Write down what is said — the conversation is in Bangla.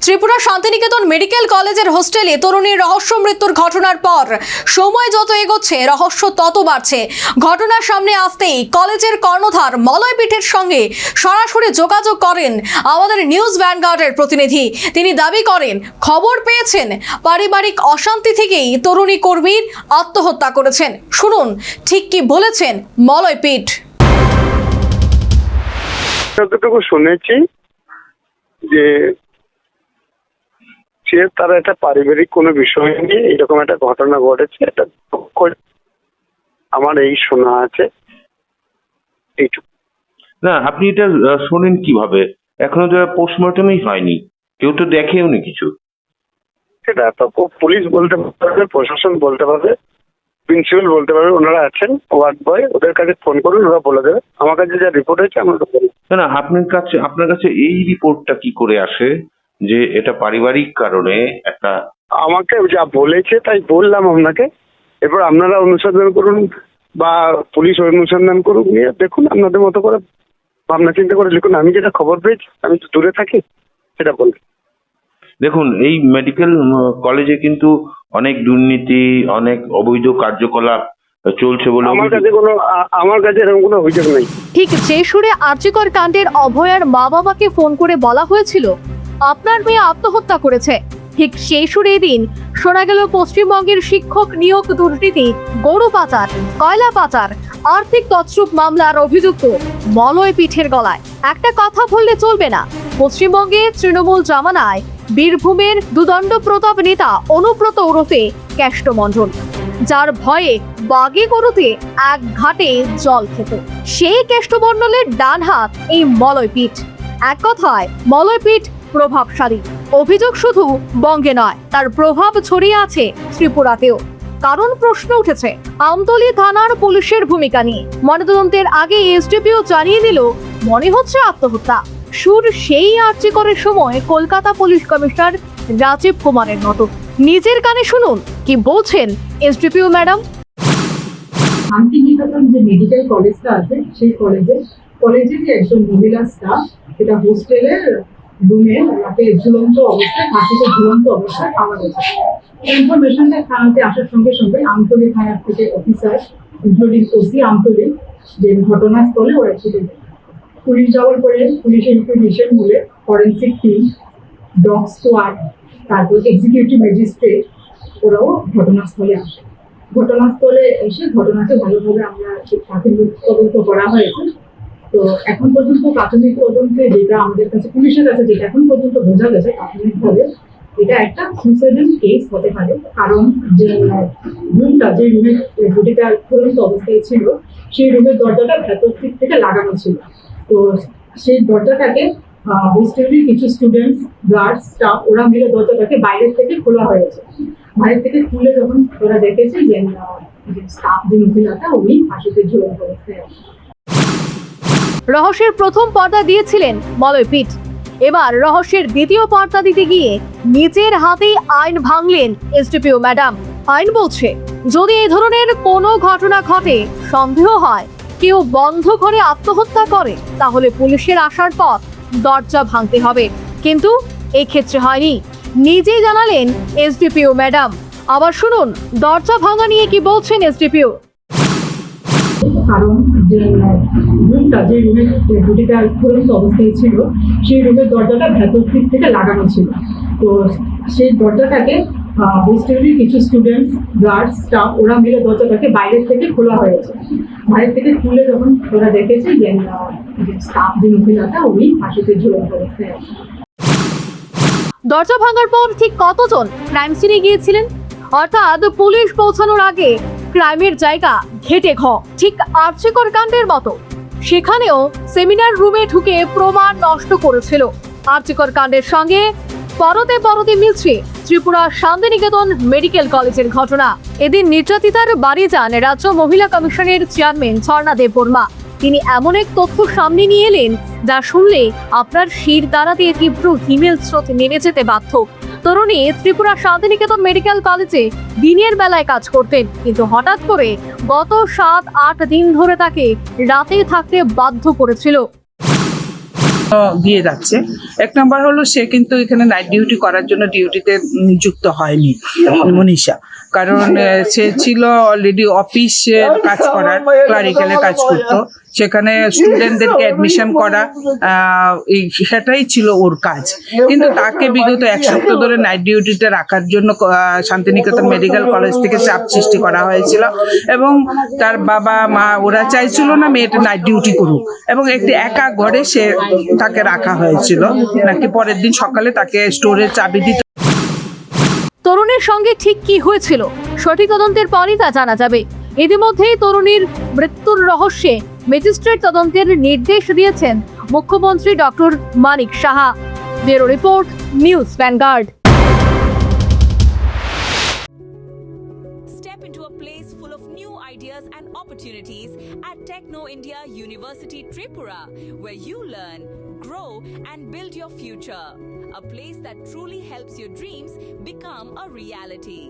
ত্রিপুরা শান্তিনিকেতন মেডিকেল কলেজের হোস্টেলে তরুণীর রহস্য মৃত্যুর ঘটনার পর সময় যত এগোচ্ছে রহস্য তত বাড়ছে। ঘটনার সামনে আসতেই কলেজের কর্ণধার মলয় পীঠের সঙ্গে সরাসরি যোগাযোগ করেন আমাদের নিউজ ভ্যানগার্ডের প্রতিনিধি। তিনি দাবি করেন খবর পেয়েছেন পারিবারিক অশান্তি থেকেই তরুণী কর্মীর আত্মহত্যা করেছেন। শুনুন ঠিক কি বলেছেন মলয় পীঠ। যতটুকু শুনেছি যে তারা একটা পারিবারিক কোনো বিষয় নিয়ে এরকম একটা ঘটনা ঘটেছে, এটা আমার এই শোনা আছে এইটুকু। না, আপনি এটা শোনেন কিভাবে? এখনো তো পোস্টমর্টমই হয়নি, কেউ তো দেখেওনি কিছু। সেটা তো পুলিশ বলতে পারবে, প্রশাসন বলতে পারবে, প্রিন্সিপাল বলতে পারবে, ওনারা আছেন, ওয়ার্ড বয়, ওদের কাছে ফোন করুন, ওরা বলে দেবে। আমার কাছে যা রিপোর্ট হয়েছে আমরা তো বলি। না, আপনার কাছে এই রিপোর্টটা কি করে আসে যে এটা পারিবারিক কারণে একটা? আমাকে যা বলেছে তাই বললাম আপনাকে। এরপর আপনারা অনুসন্ধান করুন বা পুলিশ অনুসন্ধান করুন, নিয়ে দেখুন আপনাদের মতো করে ভাবনা চিন্তা করে লিখুন। আমি যেটা খবর পেয়েছি, আমি তো দূরে থাকি, সেটা বলি। দেখুন, এই মেডিকেল কলেজে কিন্তু অনেক দুর্নীতি, অনেক অবৈধ কার্যকলাপ চলছে বলে আমার কাছে এরকম কোনো অভিযোগ নেই। ঠিক যে সুরে আর্যিকর কাণ্ডের অভয়ার মা বাবাকে ফোন করে বলা হয়েছিল আপনার মেয়ে আত্মহত্যা করেছে, ঠিক সেই সুরে দিন শোনা গেল পশ্চিমবঙ্গের শিক্ষক নিয়োগ দুর্নীতি, গরু পাচার, কয়লা পাচার, আর্থিক তছরূপ মামলার অভিযুক্ত মলয় পীঠের গলায় একটা কথা বললে চলবে না। পশ্চিমবঙ্গে তৃণমূল জামানায় বীরভূমের দুদণ্ড প্রতাপ নেতা অনুব্রত ওরফে কেষ্টমণ্ডল, যার ভয়ে বাগে গরুতে এক ঘাটে জল খেত, সেই কেষ্টমণ্ডলের ডান হাত এই মলয় পীঠ। এক কথায় মলয় পীঠ প্রভাবশালী। অভিযোগ শুধু বঙ্গে নয়, তার প্রভাব ছড়িয়ে আছে ত্রিপুরাতেও। কারণ প্রশ্ন উঠেছে আমতলী থানার পুলিশের ভূমিকা নিয়ে। ময়নাতদন্তের আগে এসডিপিও জানিয়ে দিল মনে হচ্ছে আত্মহত্যা। সুর সেই আর্যিকরের সময় কলকাতা পুলিশ কমিশনার রাজীব কুমারের মতো। নিজের কানে শুনুন কি বলছেন এসডিপিও ম্যাডাম। শান্তিনিকেতন যে মেডিকেল কলেজটা আছে, সেই কলেজেরই একজন মহিলা স্টাফ এটা হোস্টেলের রুমে ওনাকে ঝুলন্ত অবস্থায়, ফাঁসিতে ঝুলন্ত অবস্থায় পাওয়া গেছে। ইনফরমেশনটা থানাতে আসার সঙ্গে সঙ্গে আমতলী থানার থেকে অফিসার ইনক্লুডিং ওসি আমতলী যে ঘটনাস্থলে ওরা ছুটে যায়। পুলিশ যাওয়ার পরে পুলিশের ইনফরমেশন মূলে ফরেন্সিক টিম, ডগ স্কোয়াড, তারপর এক্সিকিউটিভ ম্যাজিস্ট্রেট ওরাও ঘটনাস্থলে আসে। ঘটনাস্থলে এসে ঘটনাকে ভালোভাবে আমরা প্রাথমিক তদন্ত করা হয়েছে। তো এখন পর্যন্ত প্রাথমিক তদন্তে যেটা আমাদের কাছে পুলিশের কাছে যেটা এখন পর্যন্ত বোঝা গেছে প্রাথমিকভাবে, এটা একটা সুইসাইডাল কেস হতে পারে। কারণ যে রুমটা, যে রুমের বডিটা ঝুলন্ত অবস্থায় ছিল, সেই রুমের দরজাটা ভেতর দিক থেকে লাগানো ছিল। তো সেই দরজাটাকে হোস্টেলের কিছু স্টুডেন্টস, গার্ড, স্টাফ ওরা মিলে দরজাটাকে বাইরের থেকে খোলা হয়েছে। বাইরে থেকে খুলে যখন ওরা দেখেছে যে স্টাফ যে মহিলাটা উনি ফাঁসিতে ঝুলন্ত অবস্থায় আছে। রহস্যের প্রথম পর্দা দিয়েছিলেন মলয় পীঠ। এবার রহস্যের দ্বিতীয় পর্দা দিতে গিয়ে নিজের হাতেই আইন ভাঙলেন এসডিপিও ম্যাডাম। আইন বলছে যদি এই ধরনের কোনো ঘটনা ঘটে, সন্দেহ হয় কেউ বন্ধ করে আত্মহত্যা করে, তাহলে পুলিশের আসার পর দরজা ভাঙতে হবে। কিন্তু এই ক্ষেত্রে হয়নি, নিজেই জানালেন এসডিপিও ম্যাডাম। আবার শুনুন দরজা ভাঙা নিয়ে কি বলছেন এসডিপিও। কারণ যে রুমটা, যে রুমের বডিটা ঝুলন্ত অবস্থায় ছিল, সেই রুমের দরজাটা ভেতর দিক থেকে লাগানো ছিল। তো সেই দরজাটাকে হোস্টেলের কিছু স্টুডেন্টস, গার্ড, স্টাফ ওরা মিলে দরজাটাকে বাইরের থেকে খোলা হয়েছে। বাইরের থেকে খুলে যখন ওরা দেখেছে যে স্টাফ যে মহিলাটা উনি ফাঁসিতে ঝুলন্ত অবস্থায় আছে। দরজা ভাঙার পর ঠিক কতজন ক্রাইম সিনে গিয়েছিলেন? অর্থাৎ পুলিশ পৌঁছানোর আগে ক্রাইমের জায়গা ঘেটে ঠিক আর্যিকর কাণ্ডের মতো সেখানেও সেমিনার রুমে ঢুকে প্রমাণ নষ্ট করেছিল। আর্যিকর কাণ্ডের সঙ্গে পরতে পরতে মিলছে ত্রিপুরা শান্তিনিকেতন মেডিকেল কলেজের ঘটনা। এদিন নির্যাতিতার বাড়ি যান রাজ্য মহিলা কমিশনের চেয়ারম্যান ঝর্ণা দেববর্মা। তিনি এমন এক তথ্য সামনে নিয়ে এলেন যা শুনলে আপনার শির দ্বারা দিয়ে তীব্র হিমেল স্রোত নেমে যেতে বাধ্য। তরুণী ত্রিপুরা শান্তিনিকেতন মেডিকেল কলেজে দিনের বেলায় কাজ করতেন, কিন্তু হঠাৎ করে গত 7-8 দিন ধরে তাকে রাতে থাকতে বাধ্য করেছিল। দিয়ে যাচ্ছে। এক নম্বর হলো সে কিন্তু এখানে নাইট ডিউটি করার জন্য ডিউটিতে নিযুক্ত হয়নি মনীষা, কারণ সে ছিল অলরেডি অফিসের কাজ করার, ক্লারিক্যালের কাজ করতো, সেখানে স্টুডেন্টদেরকে অ্যাডমিশন করা, সেটাই ছিল ওর কাজ। কিন্তু তাকে বিগত 1 সপ্তাহ ধরে নাইট ডিউটিতে রাখার জন্য শান্তিনিকেতন মেডিকেল কলেজ থেকে চাপ সৃষ্টি করা হয়েছিল, এবং তার বাবা মা ওরা চাইছিল না মেয়েটা নাইট ডিউটি করুক, এবং একটি একা ঘরে সে তাকে রাখা হয়েছিল, নাকি পরের দিন সকালে তাকে স্টোরের চাবি দিতে। তরুণীর সঙ্গে ঠিক কি হয়েছিল সঠিক তদন্তের পরই তা জানা যাবে। ইতিমধ্যেই তরুণীর মৃত্যুর রহস্যে ম্যাজিস্ট্রেট তদন্তের নির্দেশ দিয়েছেন মুখ্যমন্ত্রী doctor Manik Saha. Bureau report, news vanguard. Step into a place full of new ideas and opportunities at Techno India University Tripura, where you learn, grow and build your future. A place that truly helps your dreams become a reality.